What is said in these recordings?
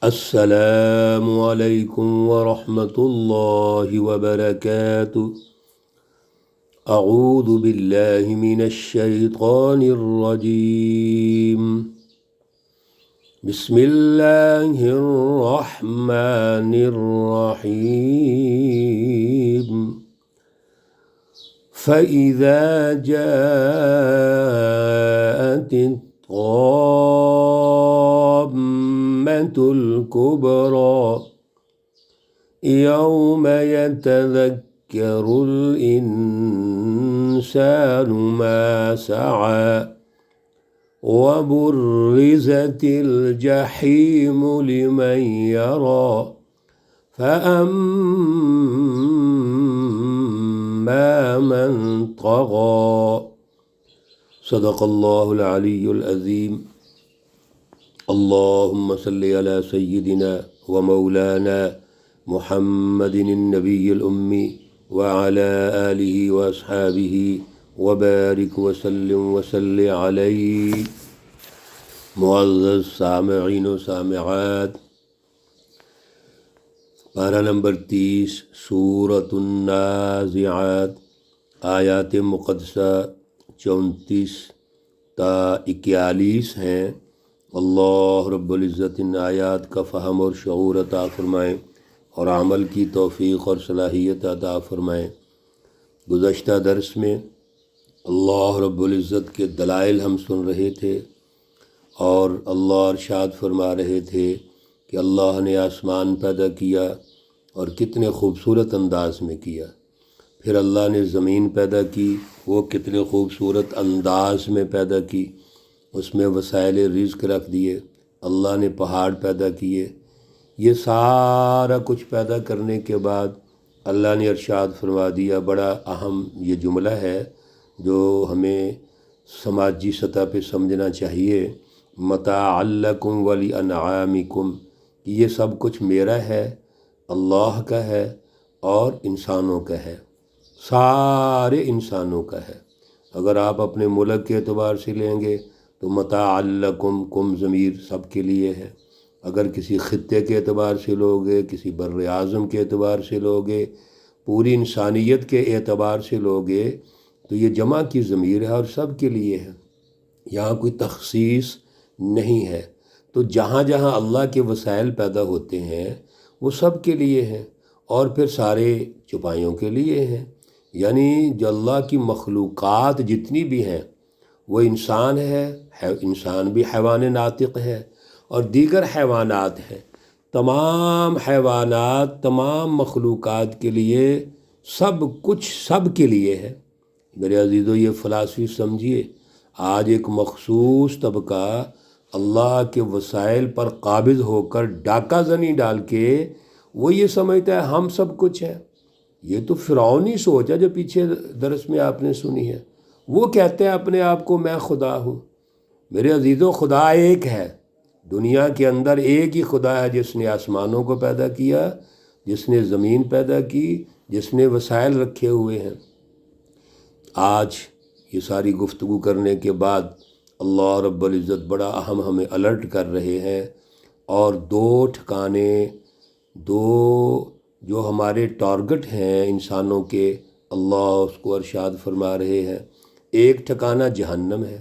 السلام علیکم ورحمۃ اللہ وبرکاتہ۔ اعوذ باللہ من الشیطان الرجیم، بسم اللہ الرحمن الرحیم۔ فَإِذَا جَاءَتِ الطَّامَّةُ الْكُبْرَى يَوْمَ يَتَذَكَّرُ الْإِنسَانُ مَا سَعَى وَبُرِّزَتِ الْجَحِيمُ لِمَنْ يَرَى فَأَمَّا مَنْ طَغَى۔ صدق اللہ العلی العظیم۔ اللہم صلی علی سیدنا و مولانا محمد النبی الامی وعلی آلہ واصحابہ وبارک وسلم وصلی علیہ۔ معزز سامعین و سامعات، پارہ نمبر 30 سورۃ النازعات، آیات مقدسہ 34 تا 41 ہیں۔ اللہ رب العزت ان آیات کا فہم اور شعور عطا فرمائیں اور عمل کی توفیق اور صلاحیت عطا فرمائیں۔ گزشتہ درس میں اللہ رب العزت کے دلائل ہم سن رہے تھے اور اللہ ارشاد فرما رہے تھے کہ اللہ نے آسمان پیدا کیا اور کتنے خوبصورت انداز میں کیا، پھر اللہ نے زمین پیدا کی، وہ کتنے خوبصورت انداز میں پیدا کی، اس میں وسائل رزق رکھ دیے۔ اللہ نے پہاڑ پیدا کیے۔ یہ سارا کچھ پیدا کرنے کے بعد اللہ نے ارشاد فرما دیا، بڑا اہم یہ جملہ ہے جو ہمیں سماجی سطح پہ سمجھنا چاہیے، متاع لکم ولانعامکم، کہ یہ سب کچھ میرا ہے، اللہ کا ہے اور انسانوں کا ہے، سارے انسانوں کا ہے۔ اگر آپ اپنے ملک کے اعتبار سے لیں گے تو متاع لکم، کم ضمیر سب کے لیے ہے۔ اگر کسی خطے کے اعتبار سے لوگے، کسی بر اعظم کے اعتبار سے لوگے، پوری انسانیت کے اعتبار سے لوگے تو یہ جمع کی ضمیر ہے اور سب کے لیے ہے، یہاں کوئی تخصیص نہیں ہے۔ تو جہاں جہاں اللہ کے وسائل پیدا ہوتے ہیں وہ سب کے لیے ہیں اور پھر سارے چوپایوں کے لیے ہیں، یعنی جو اللہ کی مخلوقات جتنی بھی ہیں، وہ انسان ہے، انسان بھی حیوان ناطق ہے اور دیگر حیوانات ہیں، تمام حیوانات، تمام مخلوقات کے لیے سب کچھ سب کے لیے ہے۔ میرے عزیزو، یہ فلسفی سمجھیے، آج ایک مخصوص طبقہ اللہ کے وسائل پر قابض ہو کر ڈاکہ زنی ڈال کے وہ یہ سمجھتا ہے ہم سب کچھ ہے۔ یہ تو فرعونی سوچ ہے جو پیچھے درس میں آپ نے سنی ہے۔ وہ کہتے ہیں اپنے آپ کو میں خدا ہوں۔ میرے عزیزو، خدا ایک ہے، دنیا کے اندر ایک ہی خدا ہے جس نے آسمانوں کو پیدا کیا، جس نے زمین پیدا کی، جس نے وسائل رکھے ہوئے ہیں۔ آج یہ ساری گفتگو کرنے کے بعد اللہ رب العزت بڑا اہم ہمیں الرٹ کر رہے ہیں، اور دو ٹھکانے، دو جو ہمارے ٹارگٹ ہیں انسانوں کے، اللہ اس کو ارشاد فرما رہے ہیں۔ ایک ٹھکانہ جہنم ہے،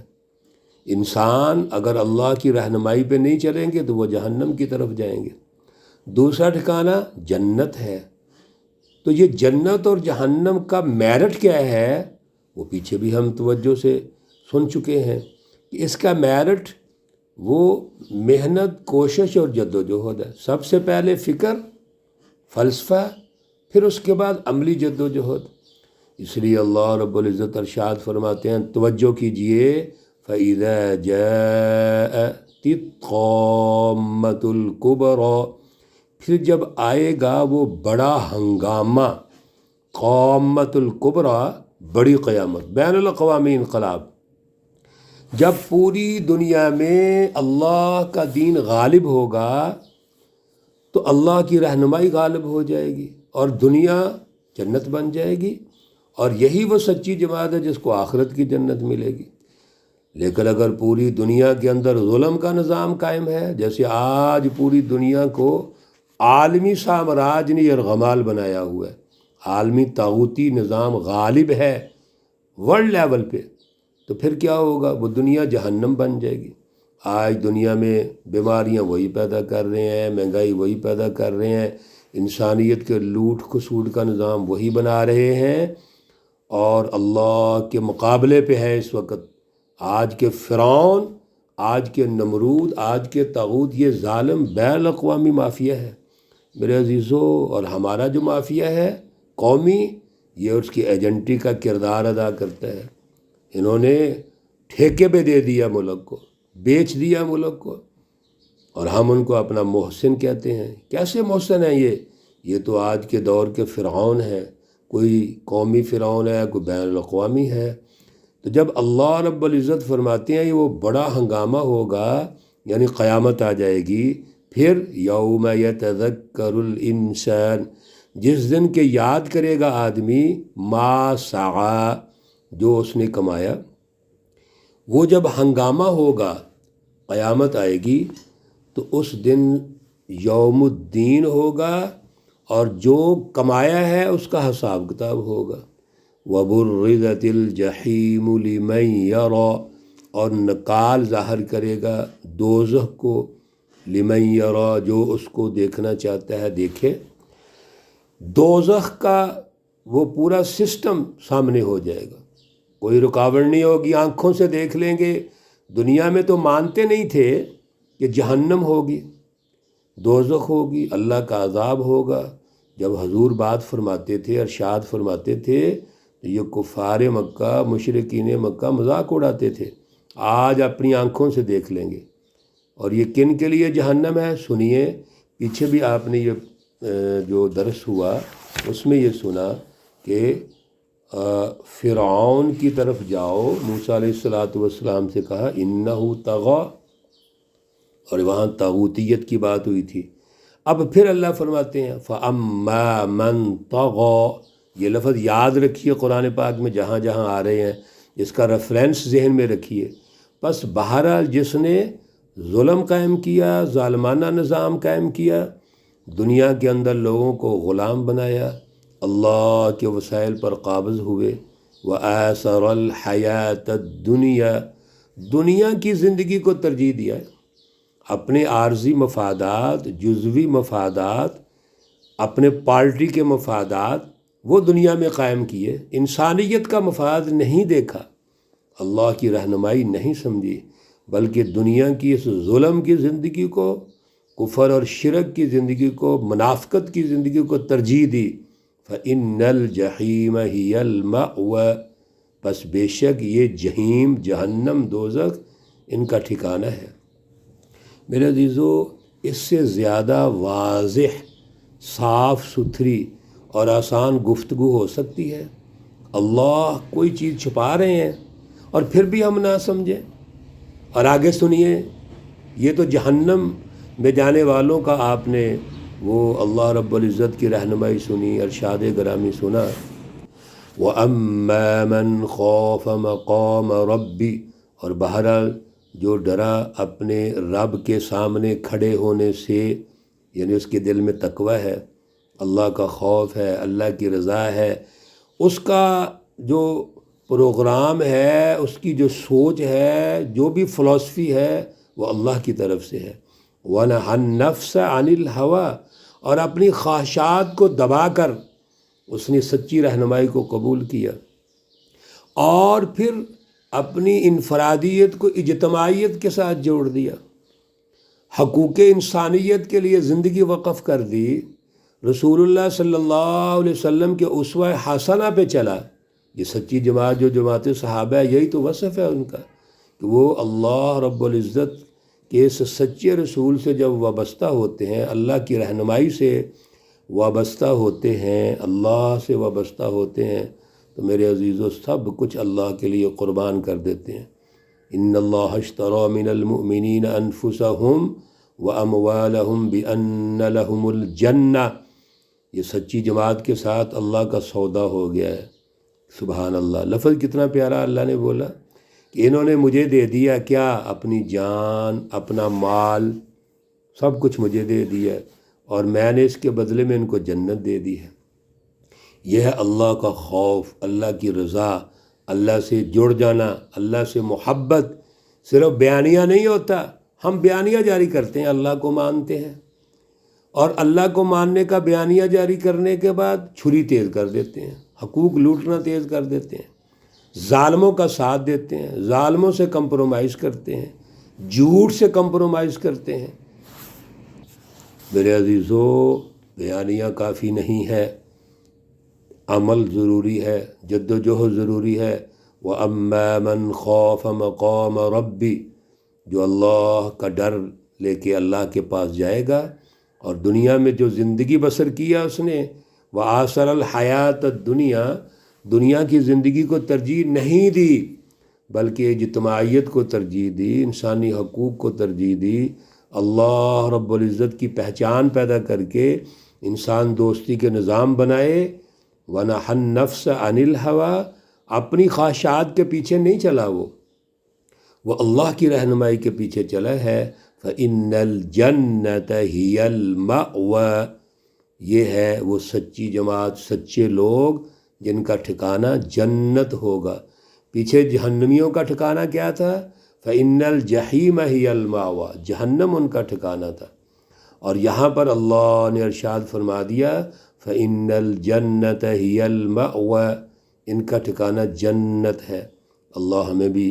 انسان اگر اللہ کی رہنمائی پہ نہیں چلیں گے تو وہ جہنم کی طرف جائیں گے۔ دوسرا ٹھکانہ جنت ہے۔ تو یہ جنت اور جہنم کا میرٹ کیا ہے وہ پیچھے بھی ہم توجہ سے سن چکے ہیں کہ اس کا میرٹ وہ محنت، کوشش اور جد و جہد ہے۔ سب سے پہلے فکر، فلسفہ، پھر اس کے بعد عملی جد و جہد۔ اس لیے اللہ رب العزت ارشاد فرماتے ہیں، توجہ کیجئے، فَإِذَا جَاءَتِ الطَّامَّةُ الْكُبْرَى، پھر جب آئے گا وہ بڑا ہنگامہ، قامۃ الکبریٰ، بڑی قیامت، بین الاقوامی انقلاب، جب پوری دنیا میں اللہ کا دین غالب ہوگا تو اللہ کی رہنمائی غالب ہو جائے گی اور دنیا جنت بن جائے گی، اور یہی وہ سچی جماعت ہے جس کو آخرت کی جنت ملے گی۔ لیکن اگر پوری دنیا کے اندر ظلم کا نظام قائم ہے، جیسے آج پوری دنیا کو عالمی سامراج نے یرغمال بنایا ہوا ہے، عالمی طاغوتی نظام غالب ہے ورلڈ لیول پہ، تو پھر کیا ہوگا؟ وہ دنیا جہنم بن جائے گی۔ آج دنیا میں بیماریاں وہی پیدا کر رہے ہیں، مہنگائی وہی پیدا کر رہے ہیں، انسانیت کے لوٹ کھسوٹ کا نظام وہی بنا رہے ہیں، اور اللہ کے مقابلے پہ ہے اس وقت آج کے فرعون، آج کے نمرود، آج کے طاغوت۔ یہ ظالم بین الاقوامی مافیا ہے میرے عزیزو، اور ہمارا جو مافیا ہے قومی، یہ اس کی ایجنٹی کا کردار ادا کرتا ہے۔ انہوں نے ٹھیکے پہ دے دیا ملک کو، بیچ دیا ملک کو، اور ہم ان کو اپنا محسن کہتے ہیں۔ کیسے محسن ہیں یہ تو آج کے دور کے فرعون ہیں، کوئی قومی فرعون ہے، کوئی بین الاقوامی ہے۔ تو جب اللہ رب العزت فرماتے ہیں یہ وہ بڑا ہنگامہ ہوگا، یعنی قیامت آ جائے گی، پھر یوم یتذکر الانسان، جس دن کے یاد کرے گا آدمی ما سعی، جو اس نے کمایا۔ وہ جب ہنگامہ ہوگا، قیامت آئے گی، تو اس دن یوم الدین ہوگا، اور جو کمایا ہے اس کا حساب کتاب ہوگا۔ وَبُرِّزَتِ الْجَحِيمُ لِمَنْ يَرَى، اور نکال ظاہر کرے گا دوزخ کو، لمن یرا، جو اس کو دیکھنا چاہتا ہے دیکھے۔ دوزخ کا وہ پورا سسٹم سامنے ہو جائے گا، کوئی رکاوٹ نہیں ہوگی، آنکھوں سے دیکھ لیں گے۔ دنیا میں تو مانتے نہیں تھے کہ جہنم ہوگی، دوزخ ہوگی، اللہ کا عذاب ہوگا۔ جب حضور بات فرماتے تھے، ارشاد فرماتے تھے، تو یہ کفار مکہ، مشرکین مکہ مذاق اڑاتے تھے۔ آج اپنی آنکھوں سے دیکھ لیں گے۔ اور یہ کن کے لیے جہنم ہے؟ سنیے، پیچھے بھی آپ نے یہ جو درس ہوا اس میں یہ سنا کہ فرعون کی طرف جاؤ، موسیٰ علیہ السلام سے کہا انہو طغی، اور وہاں طاغوتیت کی بات ہوئی تھی۔ اب پھر اللہ فرماتے ہیں فَأَمَّا مَن طغى، یہ لفظ یاد رکھیے قرآن پاک میں جہاں جہاں آ رہے ہیں، اس کا ریفرنس ذہن میں رکھیے۔ بس بہرحال جس نے ظلم قائم کیا، ظالمانہ نظام قائم کیا، دنیا کے اندر لوگوں کو غلام بنایا، اللہ کے وسائل پر قابض ہوئے، وَآثَرَ الْحَيَاةَ الدُّنْيَا، دنیا کی زندگی کو ترجیح دیا ہے، اپنے عارضی مفادات، جزوی مفادات، اپنے پارٹی کے مفادات وہ دنیا میں قائم کیے، انسانیت کا مفاد نہیں دیکھا، اللہ کی رہنمائی نہیں سمجھی، بلکہ دنیا کی اس ظلم کی زندگی کو، کفر اور شرک کی زندگی کو، منافقت کی زندگی کو ترجیح دی۔ فَإِنَّ الْجَحِيمَ هِيَ الْمَأْوَى، بس بے شک یہ جہیم، جہنم، دوزخ ان کا ٹھکانہ ہے۔ میرے عزیزو، اس سے زیادہ واضح، صاف ستھری اور آسان گفتگو ہو سکتی ہے؟ اللہ کوئی چیز چھپا رہے ہیں اور پھر بھی ہم نہ سمجھیں۔ اور آگے سنیے، یہ تو جہنم میں جانے والوں کا آپ نے وہ اللہ رب العزت کی رہنمائی سنی، ارشاد گرامی سنا، وَأَمَّا مَنْ خَافَ مَقَامَ رَبِّ، اور بہرحال جو ڈرا اپنے رب کے سامنے کھڑے ہونے سے، یعنی اس کے دل میں تقوی ہے، اللہ کا خوف ہے، اللہ کی رضا ہے، اس کا جو پروگرام ہے، اس کی جو سوچ ہے، جو بھی فلسفی ہے، وہ اللہ کی طرف سے ہے۔ وَنَهَى النَّفْسَ عَنِ الْهَوَىٰ، اور اپنی خواہشات کو دبا کر اس نے سچی رہنمائی کو قبول کیا، اور پھر اپنی انفرادیت کو اجتماعیت کے ساتھ جوڑ دیا، حقوق انسانیت کے لیے زندگی وقف کر دی، رسول اللہ صلی اللہ علیہ وسلم کے اسوہ حسنہ پہ چلا۔ یہ سچی جماعت جو جماعت صحابہ ہے، یہی تو وصف ہے ان کا، کہ وہ اللہ رب العزت کے اس سچے رسول سے جب وابستہ ہوتے ہیں، اللہ کی رہنمائی سے وابستہ ہوتے ہیں، اللہ سے وابستہ ہوتے ہیں، تو میرے عزیزو سب کچھ اللہ کے لیے قربان کر دیتے ہیں۔ ان اللہ اشتری من المؤمنین انفسہم واموالہم بان لہم الجنہ، یہ سچی جماعت کے ساتھ اللہ کا سودا ہو گیا ہے۔ سبحان اللہ، لفظ کتنا پیارا اللہ نے بولا کہ انہوں نے مجھے دے دیا کیا؟ اپنی جان، اپنا مال، سب کچھ مجھے دے دیا، اور میں نے اس کے بدلے میں ان کو جنت دے دی ہے۔ یہ ہے اللہ کا خوف، اللہ کی رضا، اللہ سے جڑ جانا، اللہ سے محبت۔ صرف بیانیہ نہیں ہوتا، ہم بیانیہ جاری کرتے ہیں، اللہ کو مانتے ہیں، اور اللہ کو ماننے کا بیانیہ جاری کرنے کے بعد چھری تیز کر دیتے ہیں، حقوق لوٹنا تیز کر دیتے ہیں، ظالموں کا ساتھ دیتے ہیں، ظالموں سے کمپرومائز کرتے ہیں، جھوٹ سے کمپرومائز کرتے ہیں۔ میرے عزیزو، بیانیہ کافی نہیں ہے، عمل ضروری ہے، جد و جہد ضروری ہے۔ وَأَمَّا مَنْ خَافَ مَقَامَ رَبِّ، جو اللہ کا ڈر لے کے اللہ کے پاس جائے گا، اور دنیا میں جو زندگی بسر کیا اس نے، وَآثَرَ الْحَيَاةَ الدُّنْيَا، دنیا کی زندگی کو ترجیح نہیں دی بلکہ اجتماعیت کو ترجیح دی، انسانی حقوق کو ترجیح دی، اللہ رب العزت کی پہچان پیدا کر کے انسان دوستی کے نظام بنائے۔ وَنَحَى النَّفْسَ عَنِ الْهَوَىٰ، اپنی خواہشات کے پیچھے نہیں چلا، وہ اللہ کی رہنمائی کے پیچھے چلا ہے۔ فَإِنَّ الْجَنَّةَ هِيَ الْمَأْوَىٰ، یہ ہے وہ سچی جماعت، سچے لوگ جن کا ٹھکانہ جنت ہوگا۔ پیچھے جہنمیوں کا ٹھکانہ کیا تھا؟ فَإِنَّ الْجَحِيمَ هِيَ الْمَأْوَىٰ، جہنم ان کا ٹھکانہ تھا، اور یہاں پر اللہ نے ارشاد فرما دیا فَإِنَّ الْجَنَّةَ هِيَ الْمَأْوَىٰ، ان کا ٹھکانہ جنت ہے۔ اللہ ہمیں بھی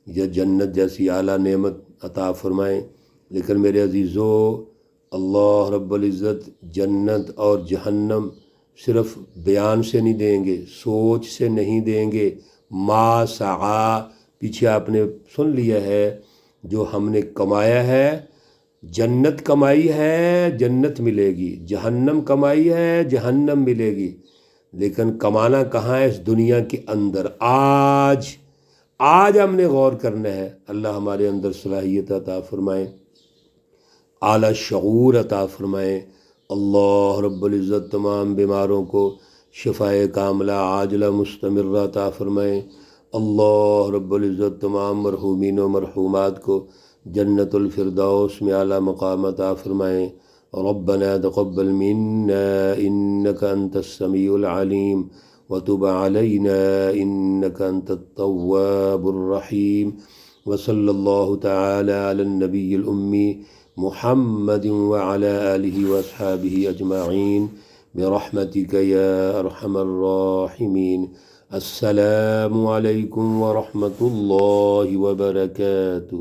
یہ جنت جیسی اعلیٰ نعمت عطا فرمائیں۔ لیکن میرے عزیزو، اللہ رب العزت جنت اور جہنم صرف بیان سے نہیں دیں گے، سوچ سے نہیں دیں گے۔ ما سعی، پیچھے آپ نے سن لیا ہے، جو ہم نے کمایا ہے، جنت کمائی ہے جنت ملے گی، جہنم کمائی ہے جہنم ملے گی۔ لیکن کمانا کہاں ہے؟ اس دنیا کے اندر۔ آج ہم نے غور کرنا ہے۔ اللہ ہمارے اندر صلاحیت عطا فرمائیں، اعلیٰ شعور عطا فرمائیں۔ اللہ رب العزت تمام بیماروں کو شفائے کاملہ عاجلہ مستمرہ عطا فرمائیں۔ اللہ رب العزت تمام مرحومین و مرحومات کو جنت الفردوس میں اعلیٰ مقام عطا فرمائیں۔ ربنا تقبل منا انك انت السميع العليم وتب علينا انك انت التواب الرحيم، وصلى الله تعالى على النبي الأمي محمد وعلى آله وأصحابه أجمعين برحمتك يا أرحم الراحمين۔ السلام عليكم ورحمة الله وبركاته۔